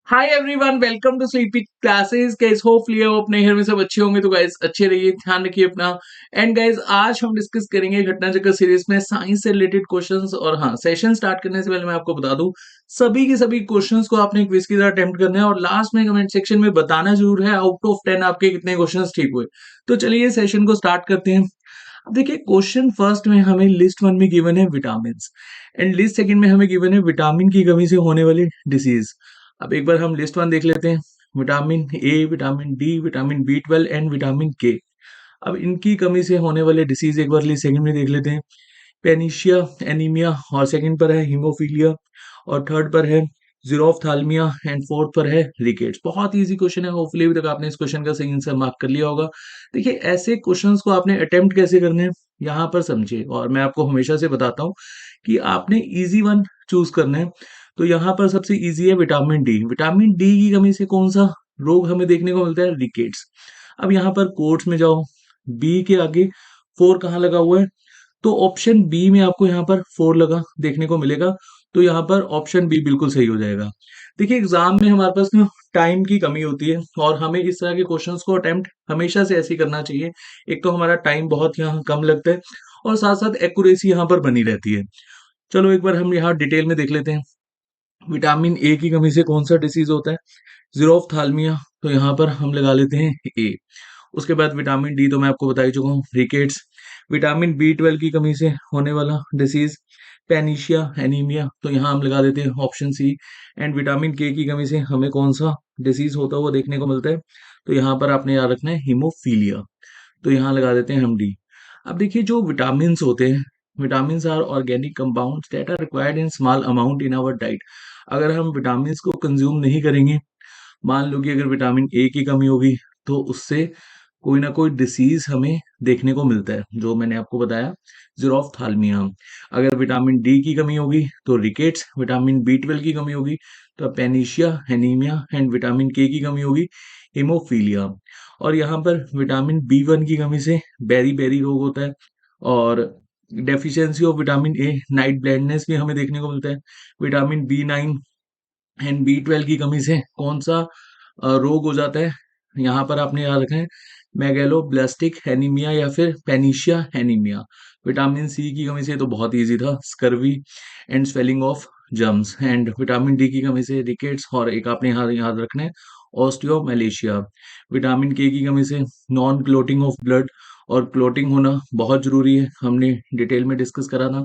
Hi everyone, welcome to Sleepy Classes. Guys hopefully अपने घर में सब अच्छे होंगे। तो गाइस अच्छे रहिए, ध्यान रखिए अपना। एंड गाइस आज हम डिस्कस करेंगे घटना चक्र सीरीज में साइंस से रिलेटेड क्वेश्चंस। और हाँ, सेशन स्टार्ट करने से पहले मैं आपको बता दूं, सभी के सभी क्वेश्चंस को आपने क्विज की तरह अटेम्प्ट करना है और लास्ट में कमेंट सेक्शन में बताना जरूर है आउट ऑफ 10 आपके कितने क्वेश्चंस ठीक हुए। तो चलिए सेशन को स्टार्ट करते हैं। अब देखिए, क्वेश्चन फर्स्ट में हमें लिस्ट वन में गिवन है विटामिन एंड लिस्ट सेकंड में हमें गिवन है विटामिन की कमी से होने वाली डिसीज। अब एक बार हम लिस्ट वन देख लेते हैं। Vitamin A, vitamin D, vitamin B 12 and vitamin K. अब इनकी कमी से होने वाले डिसीज एक बार लिस्ट सेकंड में देख लेते हैं। पेनिशिया, एनीमिया, और सेकंड पर है हीमोफीलिया, और थर्ड पर है जीरोफ्थाल्मिया, एंड फोर्थ पर है रिकेट्स। बहुत इजी क्वेश्चन है, होपफुली अभी तक आपने इस क्वेश्चन का सही आंसर मार्क कर लिया होगा। देखिए, ऐसे क्वेश्चंस को आपने अटेम्प्ट कैसे करने हैं यहाँ पर समझिए, और मैं आपको हमेशा से बताता हूँ कि आपने इजी वन चूज करना है। तो यहाँ पर सबसे इजी है विटामिन डी। विटामिन डी की कमी से कौन सा रोग हमें देखने को मिलता है? रिकेट्स। अब यहाँ पर कोट्स में जाओ, बी के आगे फोर कहाँ लगा हुआ है? तो ऑप्शन बी में आपको यहाँ पर फोर लगा देखने को मिलेगा। तो यहाँ पर ऑप्शन बी बिल्कुल सही हो जाएगा। देखिए, एग्जाम में हमारे पास ना टाइम की कमी होती है और हमें इस तरह के क्वेश्चंस को अटेम्प्ट हमेशा से ऐसे ही करना चाहिए। एक तो हमारा टाइम बहुत यहाँ कम लगता है और साथ साथ एक्यूरेसी यहाँ पर बनी रहती है। चलो एक बार हम यहाँ डिटेल में देख लेते हैं। विटामिन ए की कमी से कौन सा डिसीज होता है? जीरोफ्थाल्मिया। तो यहाँ पर हम लगा लेते हैं ए। उसके बाद विटामिन डी तो मैं आपको बता ही चुका हूँ, रिकेट्स। विटामिन बी 12 की कमी से होने वाला डिसीज पेनिशिया, एनीमिया। तो यहाँ हम लगा देते हैं ऑप्शन सी। एंड विटामिन के की कमी से हमें कौन सा डिसीज होता है वो देखने को मिलता है? तो यहाँ पर आपने याद रखना है हीमोफीलिया। तो यहाँ लगा देते हैं हम डी। अब देखिए, जो विटामिन होते हैं, vitamin are organic compounds that are required in small amount in our diet. अगर हम विटामिन को कंज्यूम नहीं करेंगे, मान लो कि अगर विटामिन ए की कमी होगी, तो उससे कोई ना कोई डिसीज हमें देखने को मिलता है, जो मैंने आपको बताया, जीरोफ्थाल्मिया। अगर विटामिन डी की कमी होगी तो रिकेट्स, विटामिन बी 12 की कमी होगी तो पेनिशिया, एनीमिया, एंड विटामिन के की कमी होगी हीमोफीलिया। और यहाँ पर विटामिन बी 1 की कमी से बेरी बेरी रोग होता है। और deficiency of vitamin A, night blindness भी हमें देखने को मिलता है। विटामिन बी 9 एंड बी 12 की कमी से कौन सा रोग हो जाता है? यहाँ पर आपने याद रखना है मेगेलोब्लास्टिक एनीमिया या फिर पेनिशिया एनीमिया। विटामिन सी की कमी से तो बहुत इजी था, scurvy and swelling of germs. And vitamin D की कमी से रिकेट्स, और एक आपने यहाँ याद रखना है ऑस्टियोमैलेशिया। विटामिन के की कमी से नॉन क्लोटिंग ऑफ ब्लड, और क्लोटिंग होना बहुत जरूरी है, हमने डिटेल में डिस्कस करा था।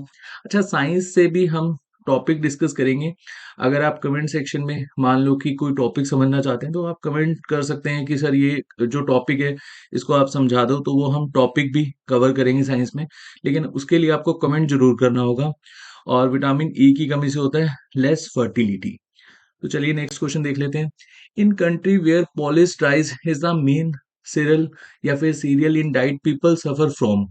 अच्छा, साइंस से भी हम टॉपिक डिस्कस करेंगे। अगर आप कमेंट सेक्शन में मान लो कि कोई टॉपिक समझना चाहते हैं, तो आप कमेंट कर सकते हैं कि सर ये जो टॉपिक है इसको आप समझा दो, तो वो हम टॉपिक भी कवर करेंगे साइंस में। लेकिन उसके लिए आपको कमेंट जरूर करना होगा। और विटामिन ई की कमी से होता है लेस फर्टिलिटी। तो चलिए नेक्स्ट क्वेश्चन देख लेते हैं। In country where polish rice is the main cereal या फिर cereal in diet people suffer from.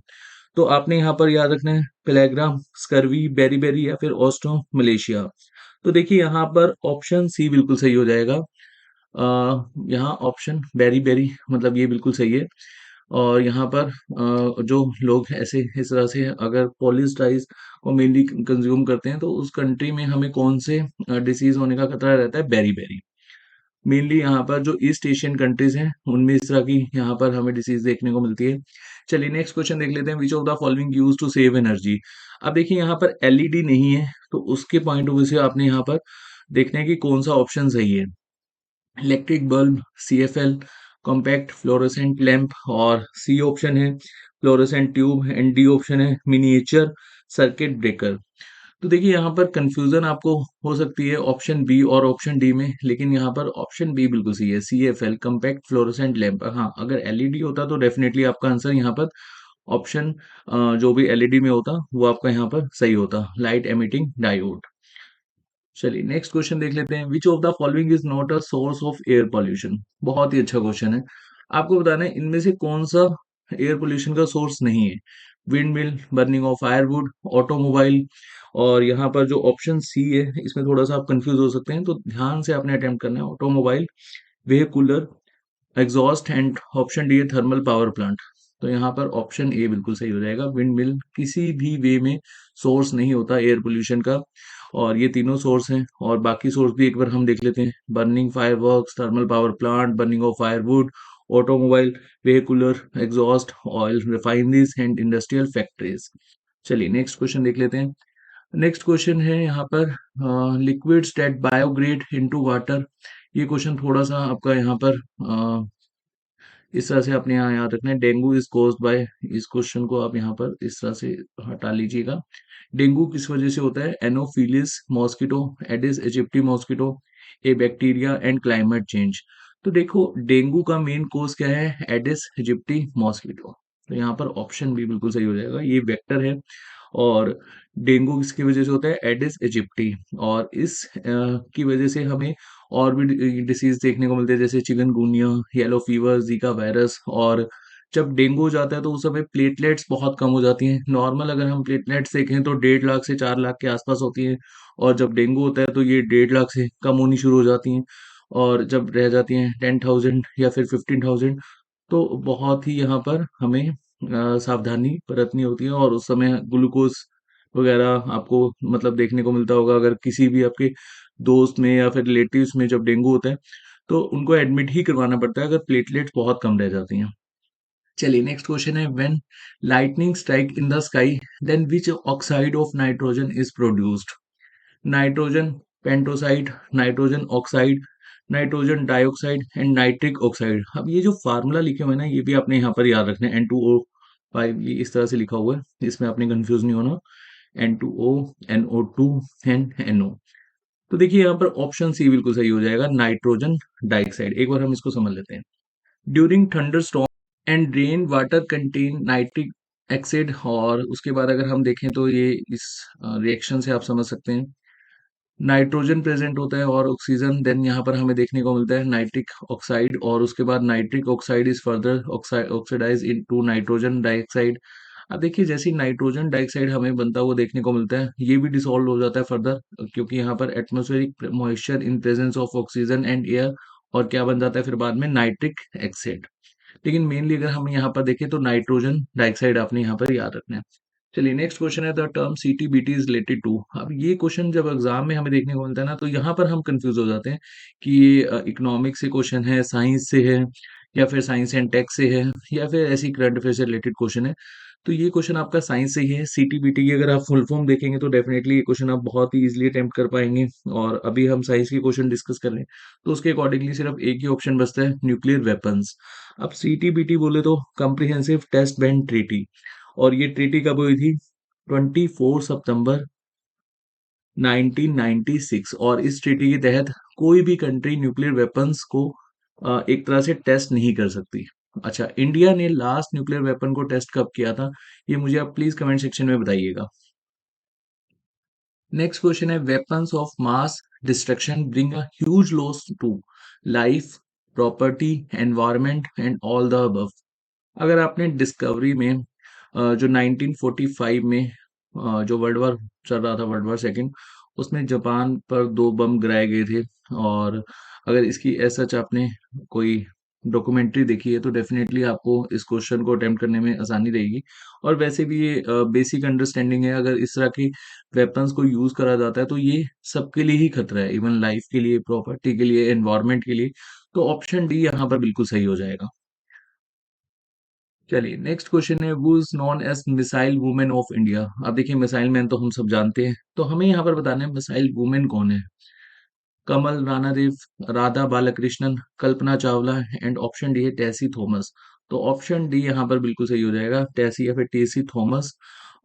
तो आपने यहाँ पर याद रखना है पेलेग्राम, स्कर्वी, बेरी बेरी, या फिर ऑस्ट्रो मलेशिया। तो देखिए, यहाँ पर ऑप्शन सी बिल्कुल सही हो जाएगा। यहाँ ऑप्शन बेरी बेरी मतलब ये बिल्कुल सही है। और यहाँ पर जो लोग ऐसे इस तरह से अगर पॉलिश राइस को मेनली कंज्यूम करते हैं, तो उस कंट्री में हमें कौन से डिसीज होने का खतरा रहता है? Berry berry. मेनली यहाँ पर जो ईस्ट एशियन कंट्रीज हैं उनमें इस तरह की यहाँ पर हमें डिसीज देखने को मिलती है। चलिए नेक्स्ट क्वेश्चन देख लेते हैं। Which of the following use to save energy. अब देखिए, यहाँ पर एलईडी नहीं है, तो उसके पॉइंट ऑफ व्यू से आपने यहाँ पर देखना है कि कौन सा ऑप्शन सही है। Electric bulb, CFL, compact fluorescent lamp, और सी ऑप्शन है fluorescent tube, and D option है मिनिएचर सर्किट ब्रेकर। तो देखिए, यहाँ पर कंफ्यूजन आपको हो सकती है ऑप्शन बी और ऑप्शन डी में, लेकिन यहाँ पर ऑप्शन बी बिल्कुल सही है, सीएफएल कॉम्पैक्ट फ्लोरोसेंट लैंप। हाँ, अगर एलईडी होता तो डेफिनेटली आपका आंसर यहाँ पर ऑप्शन जो भी एलईडी में होता वो आपका यहाँ पर सही होता, लाइट एमिटिंग डायोड। चलिए नेक्स्ट क्वेश्चन देख लेते हैं। Which of the following is not a source of air pollution. बहुत ही अच्छा क्वेश्चन है। आपको बताना है इनमें से कौन सा एयर पोल्यूशन का सोर्स नहीं है। Wind mill, burning of firewood, automobile. और यहाँ पर जो ऑप्शन सी है, इसमें थोड़ा सा आप कंफ्यूज हो सकते हैं, तो ध्यान से आपने अटेम्प्ट करना है। Automobile, vehicular, exhaust, and option D है थर्मल पावर प्लांट। तो यहाँ पर ऑप्शन ए बिल्कुल सही हो जाएगा। विंड मिल किसी भी वे में सोर्स नहीं होता एयर पोल्यूशन का। और ये तीनों सोर्स हैं, और बाकी सोर्स भी एक बार हम देख लेते हैं। Burning fireworks, thermal power plant, burning of firewood, automobile, vehicular exhaust, oil refineries and industrial factories. चलिए नेक्स्ट क्वेश्चन देख लेते हैं। नेक्स्ट क्वेश्चन है यहाँ पर, लिक्विड्स दैट बायोग्रेड इनटू वाटर। ये क्वेश्चन थोड़ा सा आपका यहाँ पर इस तरह से आपने यहाँ याद रखना है, डेंगू इज कोज्ड बाय। इस क्वेश्चन को आप यहाँ पर इस तरह से हटा लीजिएगा। डेंगू किस वजह से होता है? Anopheles mosquito, Aedes इजिप्टी mosquito, A bacteria and climate change. तो देखो डेंगू का मेन कोज क्या है? Aedes इजिप्टी mosquito. तो यहाँ पर ऑप्शन भी बिल्कुल सही हो जाएगा, ये वेक्टर है। और डेंगू किसकी वजह से होता है? एडिस इजिप्टी। और इस की वजह से हमें और भी डिसीज देखने को मिलते हैं, जैसे chikungunya, yellow fever, Zika virus. और जब डेंगू हो जाता है तो उस समय प्लेटलेट्स बहुत कम हो जाती हैं। नॉर्मल अगर हम प्लेटलेट्स देखें तो 1.5 लाख से 4 लाख के आसपास होती हैं, और जब डेंगू होता है तो ये 1.5 लाख से कम होनी शुरू हो जाती हैं, और जब रह जाती हैं 10,000 या फिर 15,000, तो बहुत ही यहाँ पर हमें सावधानी बरतनी होती है। और उस समय ग्लूकोज वगैरह आपको मतलब देखने को मिलता होगा, अगर किसी भी आपके दोस्त में या फिर रिलेटिव्स में जब डेंगू होता है तो उनको एडमिट ही करवाना पड़ता है अगर प्लेटलेट्स बहुत कम रह जाती हैं। चलिए नेक्स्ट क्वेश्चन है, when lightning strike in the sky then which oxide of nitrogen is produced? Nitrogen pentoxide, nitrogen oxide, nitrogen dioxide and nitric oxide. अब ये जो फार्मूला लिखे हुए हैं ना, ये भी आपने यहाँ पर याद रखना है। N2O5 ये इस तरह से लिखा हुआ है, इसमें आपने कंफ्यूज नहीं होना। N2O, NO2 and NO। तो देखिए यहाँ पर ऑप्शन सी बिल्कुल सही हो जाएगा, नाइट्रोजन डाइऑक्साइड। एक बार हम इसको समझ लेते हैं। During thunderstorm and rain water contain nitric acid. और उसके बाद अगर हम देखें तो ये इस रिएक्शन से आप समझ सकते हैं, नाइट्रोजन प्रेजेंट होता है और ऑक्सीजन, देन यहाँ पर हमें देखने को मिलता है नाइट्रिक ऑक्साइड, और उसके बाद nitric oxide is further oxidise into nitrogen dioxide. अब देखिए जैसे नाइट्रोजन डाइऑक्साइड हमें बनता हुआ देखने को मिलता है, ये भी डिसॉल्व हो जाता है फर्दर, क्योंकि यहाँ पर atmospheric moisture in presence of oxygen and air, और क्या बन जाता है फिर बाद में? Nitric acid. लेकिन मेनली अगर हम यहाँ पर देखें तो नाइट्रोजन डाइऑक्साइड आपने यहाँ पर याद रखना है। चलिए नेक्स्ट क्वेश्चन है, the term CTBT is related to. अब ये क्वेश्चन जब एग्जाम में हमें देखने को मिलता है ना, तो यहाँ पर हम कंफ्यूज हो जाते हैं कि ये इकोनॉमिक्स से क्वेश्चन है, साइंस से है, या फिर साइंस एंड टेक से है, या फिर ऐसी करंट अफेयर से रिलेटेड क्वेश्चन है। तो ये क्वेश्चन आपका साइंस से ही है। सीटीबीटी की अगर आप फुल फॉर्म देखेंगे तो डेफिनेटली ये क्वेश्चन आप बहुत ही इजीली अटेम्प्ट कर पाएंगे। और अभी हम साइंस के क्वेश्चन डिस्कस कर रहे हैं, तो उसके अकॉर्डिंगली सिर्फ एक ही ऑप्शन बचता है, न्यूक्लियर वेपन्स। अब सीटीबीटी बोले तो कम्प्रिहेंसिव टेस्ट बैंड ट्रीटी, और ये ट्रीटी कब हुई थी? 24 सितंबर 1996। और इस ट्रीटी के तहत कोई भी कंट्री न्यूक्लियर वेपन्स को एक तरह से टेस्ट नहीं कर सकती। अच्छा, इंडिया ने लास्ट न्यूक्लियर वेपन को टेस्ट कब किया था? ये मुझे आप प्लीज कमेंट सेक्शन में बताइएगा। नेक्स्ट क्वेश्चन है, weapons of mass destruction bring a huge loss to life, property, environment and all the above. अगर आपने डिस्कवरी में जो 1945 में जो वर्ल्ड वार चल रहा था, वर्ल्ड वार सेकंड, उसमें जापान पर 2 बम गिराए गए थे। और अगर इसकी एज सच आपने कोई डॉक्यूमेंट्री देखी है तो डेफिनेटली आपको इस क्वेश्चन को अटेम्प्ट करने में आसानी रहेगी। और वैसे भी ये बेसिक अंडरस्टैंडिंग है, अगर इस तरह की वेपन्स को यूज करा जाता है तो ये सबके लिए ही खतरा है, इवन लाइफ के लिए, प्रॉपर्टी के लिए, एनवायरमेंट के लिए। तो ऑप्शन डी यहाँ पर बिल्कुल सही हो जाएगा। चलिए नेक्स्ट क्वेश्चन है, who is known as missile women of India. अब देखिए मिसाइल मैन तो हम सब जानते हैं, तो हमें यहाँ पर बताना है मिसाइल वुमेन कौन है। कमल राणा देव, Radha Balakrishnan, Kalpana Chawla and option D है टेसी थॉमस। तो ऑप्शन डी यहाँ पर बिल्कुल सही हो जाएगा, टेसी या फिर टेसी थॉमस।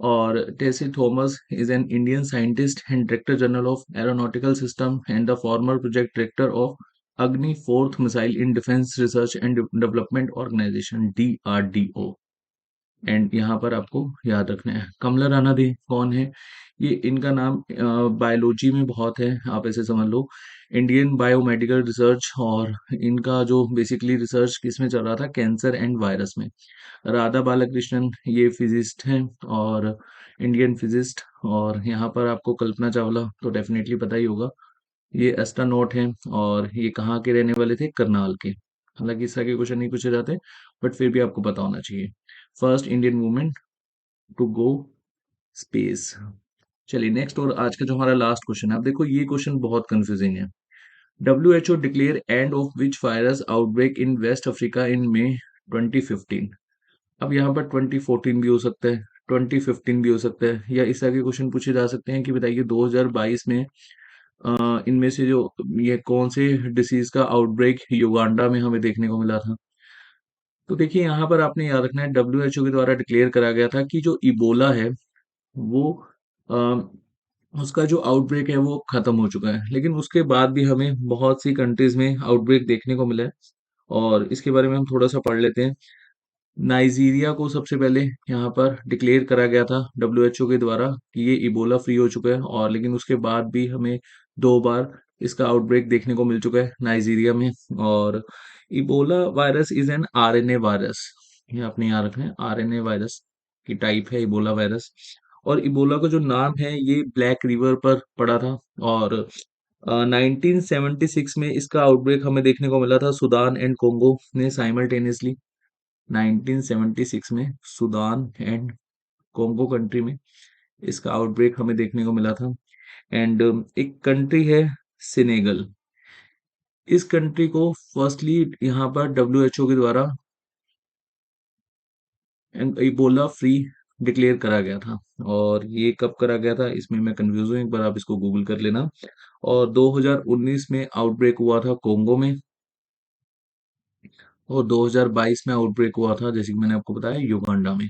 और Tessy Thomas is an Indian scientist and director general of aeronautical system and the former project director of Agni fourth missile in defence research and development organisation, DRDO। And यहाँ पर आपको याद रखना है, कमला रानाडे कौन है? ये इनका नाम बायोलॉजी में बहुत है, आप ऐसे समझ लो, इंडियन बायोमेडिकल रिसर्च। और इनका जो बेसिकली रिसर्च किस में चल रहा था? कैंसर एंड वायरस में। राधा बालकृष्णन ये फिजिस्ट हैं, और इंडियन फिजिस्ट। और यहाँ पर आपको कल्पना चावला तो डेफिनेटली पता ही होगा, ये एस्ट्रोनॉट हैं, और ये कहाँ के रहने वाले थे? करनाल के। हालांकि इस तरह के क्वेश्चन नहीं पूछे जाते, बट फिर भी आपको पता होना चाहिए। First Indian women to go space. चलिए नेक्स्ट और आज का जो हमारा लास्ट क्वेश्चन है, अब देखो ये क्वेश्चन बहुत कंफ्यूजिंग है। WHO declare end of which virus outbreak in west Africa in May 2015। अब यहाँ पर 2014 भी हो सकता है, 2015 भी हो सकता है, या इस आगे क्वेश्चन पूछे जा सकते हैं कि बताइए 2022 में इनमें से जो ये कौन से डिसीज का आउटब्रेक युगांडा में हमें देखने को मिला था। तो देखिए यहाँ पर आपने याद रखना है, WHO के द्वारा डिक्लेयर करा गया था कि जो इबोला है वो उसका जो आउटब्रेक है वो खत्म हो चुका है, लेकिन उसके बाद भी हमें बहुत सी कंट्रीज में आउटब्रेक देखने को मिला है। और इसके बारे में हम थोड़ा सा पढ़ लेते हैं। नाइजीरिया को सबसे पहले यहाँ पर डिक्लेयर करा गया था WHO के द्वारा कि ये इबोला फ्री हो चुका है, और लेकिन उसके बाद भी हमें 2 बार इसका आउटब्रेक देखने को मिल चुका है नाइजीरिया में। और Ebola virus is an RNA virus, ये आपने याद रखना है, RNA वायरस की टाइप है इबोला वायरस। और इबोला का जो नाम है ये ब्लैक रिवर पर पड़ा था। और 1976 में इसका आउटब्रेक हमें देखने को मिला था सूडान एंड कोंगो में साइमल्टेनियसली। 1976 में सूडान एंड कोंगो कंट्री में इसका आउटब्रेक हमें देखने को मिला था। एंड एक कंट्री है सेनेगल, इस कंट्री को फर्स्टली यहाँ पर WHO के द्वारा इबोला फ्री डिक्लेयर करा गया था। और ये कब करा गया था इसमें मैं कंफ्यूज हूँ, एक बार आप इसको गूगल कर लेना। और 2019 में आउटब्रेक हुआ था कोंगो में, और 2022 में आउटब्रेक हुआ था जैसे कि मैंने आपको बताया युगांडा में।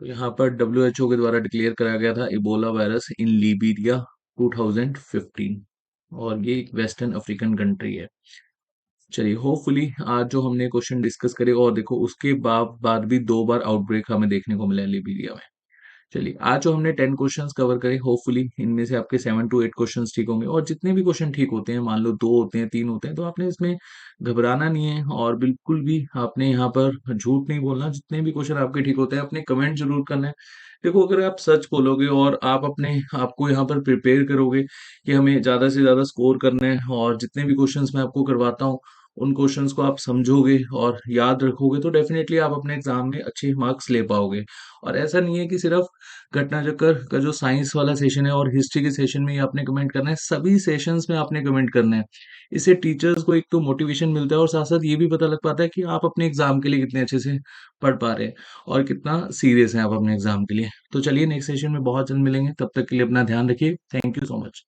तो यहाँ पर WHO के द्वारा डिक्लेयर कराया गया था इबोला वायरस इन लीबिरिया 2015, और ये एक वेस्टर्न अफ्रीकन कंट्री है। चलिए होपफुली आज जो हमने क्वेश्चन डिस्कस करे, और देखो उसके बाद भी 2 बार आउटब्रेक हमें देखने को मिला है लीबिरिया में। चलिए आज जो हमने 10 क्वेश्चंस कवर करे, होपफुली इनमें से आपके 7 to 8 क्वेश्चंस ठीक होंगे। और जितने भी क्वेश्चन ठीक होते हैं, मान लो 2 होते हैं, 3 होते हैं, तो आपने इसमें घबराना नहीं है, और बिल्कुल भी आपने यहाँ पर झूठ नहीं बोलना। जितने भी क्वेश्चन आपके ठीक होते हैं अपने कमेंट जरूर करना है। देखो अगर आप सच बोलोगे और आप अपने आप को यहाँ पर प्रिपेयर करोगे कि हमें ज्यादा से ज्यादा स्कोर करना है, और जितने भी क्वेश्चंस मैं आपको करवाता हूँ उन क्वेश्चंस को आप समझोगे और याद रखोगे, तो डेफिनेटली आप अपने एग्जाम में अच्छे मार्क्स ले पाओगे। और ऐसा नहीं है कि सिर्फ घटना चक्कर का जो साइंस वाला सेशन है और हिस्ट्री के सेशन में ही आपने कमेंट करना है, सभी सेशंस में आपने कमेंट करना है। इससे टीचर्स को एक तो मोटिवेशन मिलता है, और साथ साथ ये भी पता लग पाता है कि आप अपने एग्जाम के लिए कितने अच्छे से पढ़ पा रहे हैं और कितना सीरियस है आप अपने एग्जाम के लिए। तो चलिए नेक्स्ट सेशन में बहुत जल्द मिलेंगे, तब तक के लिए अपना ध्यान रखिए। Thank you so much.